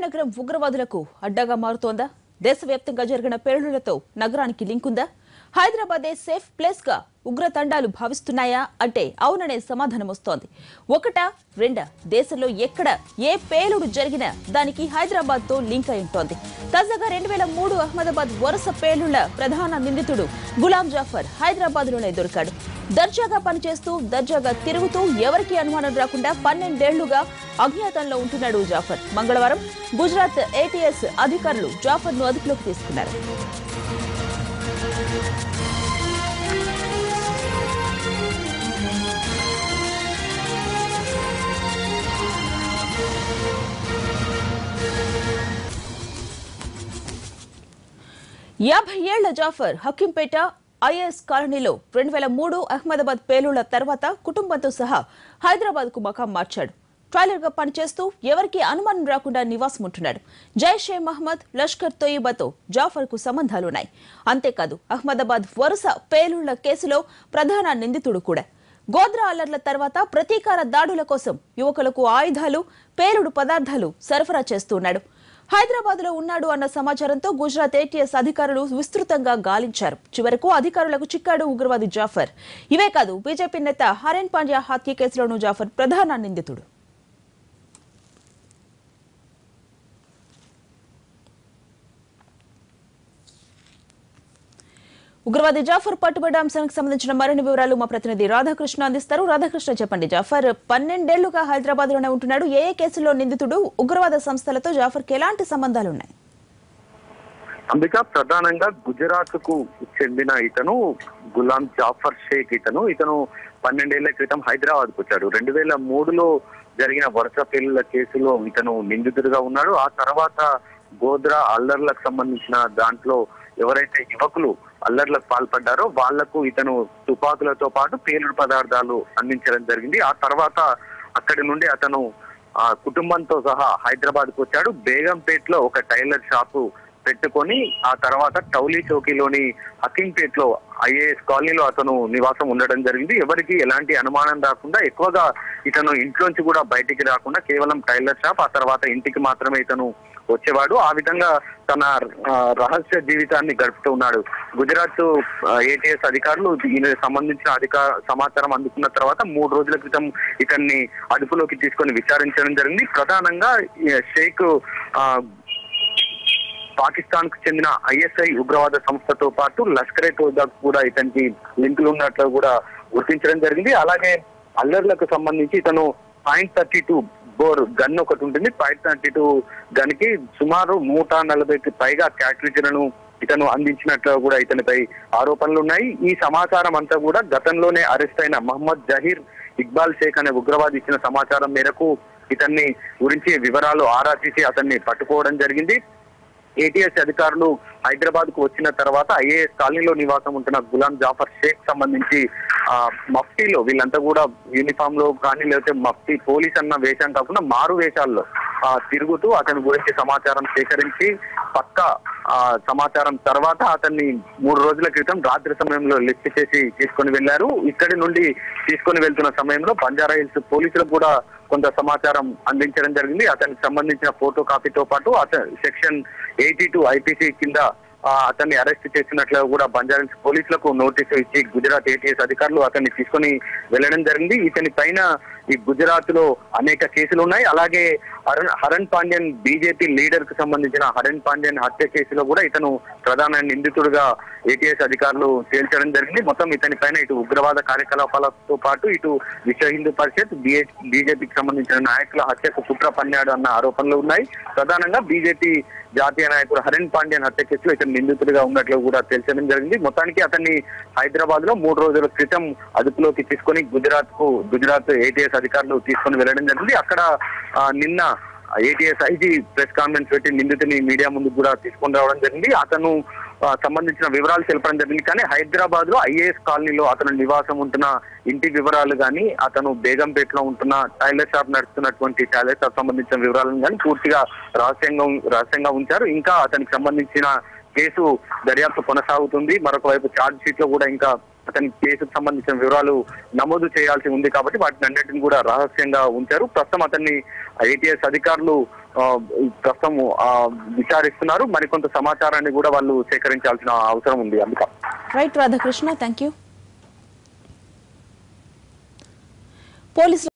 భాగ్యనగరం ఉగ్రవాదులకు అడ్డాగా మారుతోందా? దేశవ్యాప్తంగా జరిగిన పేలుళ్లతో నగరానికి లింక్ ఉందా? హైదరాబాదే సేఫ్ ప్లేస్ గా ఉగ్రతండాలు భావిస్తున్నాయా అంటే అవుననే సమాధానం వస్తోంది. ఒకటా రెండా? దేశంలో ఎక్కడ ఏ పేలుడు జరిగినా దానికి హైదరాబాద్ తో లింక్ అయి ఉంటోంది. తాజాగా 2003 అహ్మదాబాద్ వరుస పేలుళ్ల ప్రధాన నిందితుడు గులాం జాఫర్ హైదరాబాద్ లోనే దొరికాడు. దర్జాగా పనిచేస్తూ దర్జాగా తిరుగుతూ ఎవరికీ అనుమానం రాకుండా 12 ఏళ్లుగా అజ్ఞాతంలో ఉంటున్నాడు జాఫర్. మంగళవారం గుజరాత్ ఏటీఎస్ అధికారులు జాఫర్ ను అదుపులోకి తీసుకున్నారు. యాభై ఏళ్ల జాఫర్ హకీంపేట ఐఏఎస్ కాలనీలో 2003 అహ్మదాబాద్ పేలుళ్ల తర్వాత కుటుంబంతో సహా హైదరాబాద్ కు మకాం మార్చాడు. ట్రైలర్ గా పనిచేస్తూ ఎవరికీ అనుమానం రాకుండా నివాసం ఉంటున్నాడు. జైషే మహమ్మద్, లష్కర్ తోయిబాతో జాఫర్ కు సంబంధాలున్నాయి. అంతేకాదు అహ్మదాబాద్ వరుస పేలుళ్ల కేసులో ప్రధాన నిందితుడు కూడా. గోద్రా అల్లర్ల తర్వాత ప్రతీకార దాడుల కోసం యువకులకు ఆయుధాలు, పేలుడు పదార్థాలు సరఫరా చేస్తున్నాడు. హైదరాబాద్ లో ఉన్నాడు అన్న సమాచారంతో గుజరాత్ ఏటీఎస్ అధికారులు విస్తృతంగా గాలించారు. చివరకు అధికారులకు చిక్కాడు ఉగ్రవాది జాఫర్. ఇవే కాదు, బీజేపీ నేత హరెన్ పాండ్యా హత్య కేసులోనూ జాఫర్ ప్రధాన నిందితుడు. ఉగ్రవాది జాఫర్ పట్టుబడ్డ అంశానికి సంబంధించిన మరిన్ని వివరాలు మా ప్రతినిధి రాధాకృష్ణ అందిస్తారు. రాధాకృష్ణ, చెప్పండి. జాఫర్ 12 ఏళ్లుగా హైదరాబాద్ లోనే ఉంటున్నాడు. ఏ కేసులో నిందితుడు? ఉగ్రవాద సంస్థలతో జాఫర్ కి ఎలాంటి సంబంధాలు ఉన్నాయి? అంబిక, ప్రధానంగా గుజరాత్ కు చెందిన ఇతను గులాం జాఫర్ షేక్. ఇతను 12 ఏళ్ల క్రితం హైదరాబాద్ కు వచ్చాడు. 2003లో జరిగిన వరుస పేలుళ్ల కేసులో ఇతను నిందితుడిగా ఉన్నాడు. ఆ తర్వాత గోద్రా అల్లర్లకు సంబంధించిన దాంట్లో ఎవరైతే యువకులు అల్లర్లకు పాల్పడ్డారో వాళ్లకు ఇతను తుపాకులతో పాటు పేలుడు పదార్థాలు అందించడం జరిగింది. ఆ తర్వాత అక్కడి నుండి అతను కుటుంబంతో సహా హైదరాబాద్ కు వచ్చాడు. బేగంపేటలో ఒక టైలర్ షాపు పెట్టుకొని ఆ తర్వాత టౌలీ చౌకీలోని హకీంపేటలో ఐఏఎస్ కాలనీలో అతను నివాసం ఉండడం జరిగింది. ఎవరికి ఎలాంటి అనుమానం రాకుండా, ఎక్కువగా ఇతను ఇంట్లోంచి కూడా బయటికి రాకుండా కేవలం టైలర్ షాప్, ఆ తర్వాత ఇంటికి మాత్రమే ఇతను వచ్చేవాడు. ఆ విధంగా తన రహస్య జీవితాన్ని గడుపుతూ ఉన్నాడు. గుజరాత్ ఏటీఎస్ అధికారులు దీనికి సంబంధించిన సమాచారం అందుకున్న తర్వాత 3 రోజుల క్రితం ఇతన్ని అదుపులోకి తీసుకొని విచారించడం జరిగింది. ప్రధానంగా షేక్ పాకిస్తాన్ కు చెందిన ఐఎస్ఐ ఉగ్రవాద సంస్థతో పాటు లష్కరే తోయిబా కూడా ఇతనికి లింకులు ఉన్నట్లు కూడా గుర్తించడం జరిగింది. అలాగే అల్లర్లకు సంబంధించి ఇతను .32 బోర్ గన్ ఒకటి ఉంటుంది. .32 గన్ కి సుమారు 140కి పైగా క్యాట్రిడ్జ్లను ఇతను అందించినట్లు కూడా ఇతనిపై ఆరోపణలు ఉన్నాయి. ఈ సమాచారం అంతా కూడా గతంలోనే అరెస్ట్ అయిన మహమ్మద్ జహీర్ ఇక్బాల్ షేక్ అనే ఉగ్రవాది ఇచ్చిన సమాచారం మేరకు ఇతన్ని గురించి వివరాలు ఆరా తీసి అతన్ని పట్టుకోవడం జరిగింది. ఏటీఎస్ అధికారులు హైదరాబాద్ కు వచ్చిన తర్వాత ఐఏఎస్ కాలనీలో నివాసం ఉంటున్న గులాం జాఫర్ షేక్ సంబంధించి మఫ్టీలో, వీళ్ళంతా కూడా యూనిఫామ్ లో కానీ లేకపోతే మఫ్టీ పోలీస్ అన్న వేషం కాకుండా మారు వేషాల్లో తిరుగుతూ అతని గురించి సమాచారం సేకరించి పక్కా సమాచారం తర్వాత అతన్ని 3 రోజుల క్రితం రాత్రి సమయంలో లిఫ్ట్ చేసి తీసుకొని వెళ్లారు. ఇక్కడి నుండి తీసుకొని వెళ్తున్న సమయంలో బంజారా హిల్స్ పోలీసులకు కూడా కొంత సమాచారం అందించడం జరిగింది. అతనికి సంబంధించిన ఫోటో కాపీతో పాటు సెక్షన్ 82 ఐపీసీ కింద అతన్ని అరెస్ట్ చేసినట్లు కూడా బంజారా పోలీసులకు నోటీసు ఇచ్చి గుజరాత్ ఏటీఎస్ అధికారులు అతన్ని తీసుకొని వెళ్లడం జరిగింది. ఇతని పైన ఈ గుజరాత్ లో అనేక కేసులు ఉన్నాయి. అలాగే హరన్ పాండ్యన్ బీజేపీ లీడర్ కు సంబంధించిన హరన్ పాండ్యన్ హత్య కేసులో కూడా ఇతను ప్రధాన నిందితుడిగా ఏటీఎస్ అధికారులు తేల్చడం జరిగింది. మొత్తం ఇతని పైన ఇటు ఉగ్రవాద కార్యకలాపాలతో పాటు ఇటు విశ్వ హిందూ పరిషత్, బీజేపీకి సంబంధించిన నాయకుల హత్యకు కుట్ర పన్నాడు అన్న ఆరోపణలు ఉన్నాయి. ప్రధానంగా బీజేపీ జాతీయ నాయకుడు హరన్ పాండ్యన్ హత్య కేసులో ఇతను నిందితుడిగా ఉన్నట్లు కూడా తేల్చడం జరిగింది. మొత్తానికి అతన్ని హైదరాబాద్ లో 3 రోజుల క్రితం అదుపులోకి తీసుకొని గుజరాత్ ఏటీఎస్ అధికారులు తీసుకొని వెళ్లడం జరిగింది. అక్కడ నిన్న ఏటీఎస్ ఐజీ ప్రెస్ కాన్ఫరెన్స్ పెట్టి నిందితుని మీడియా ముందుకు కూడా తీసుకొని రావడం జరిగింది. అతను సంబంధించిన వివరాలు తెలపడం జరిగింది. కానీ హైదరాబాద్ లో ఐఏఎస్ కాలనీలో అతను నివాసం ఉంటున్న ఇంటి వివరాలు కానీ, అతను బేగంపేటలో ఉంటున్న టైలర్ షాప్ నడుస్తున్నటువంటి టైలర్ షాప్ సంబంధించిన వివరాలను కానీ పూర్తిగా రహస్యంగా ఉంచారు. ఇంకా అతనికి సంబంధించిన కేసు దర్యాప్తు కొనసాగుతుంది. మరొక వైపు ఛార్జ్ షీట్ లో కూడా ఇంకా అతని కేసుకు సంబంధించిన వివరాలు నమోదు చేయాల్సి ఉంది కాబట్టి వాటిని అన్నిటిని కూడా రహస్యంగా ఉంచారు. ప్రస్తుతం అతన్ని ఏటీఎస్ అధికారులు ప్రస్తుతం విచారిస్తున్నారు. మరికొంత సమాచారాన్ని కూడా వాళ్ళు సేకరించాల్సిన అవసరం ఉంది. అందుక రైట్ రాధాకృష్ణ, థ్యాంక్ యూ. పోలీసులు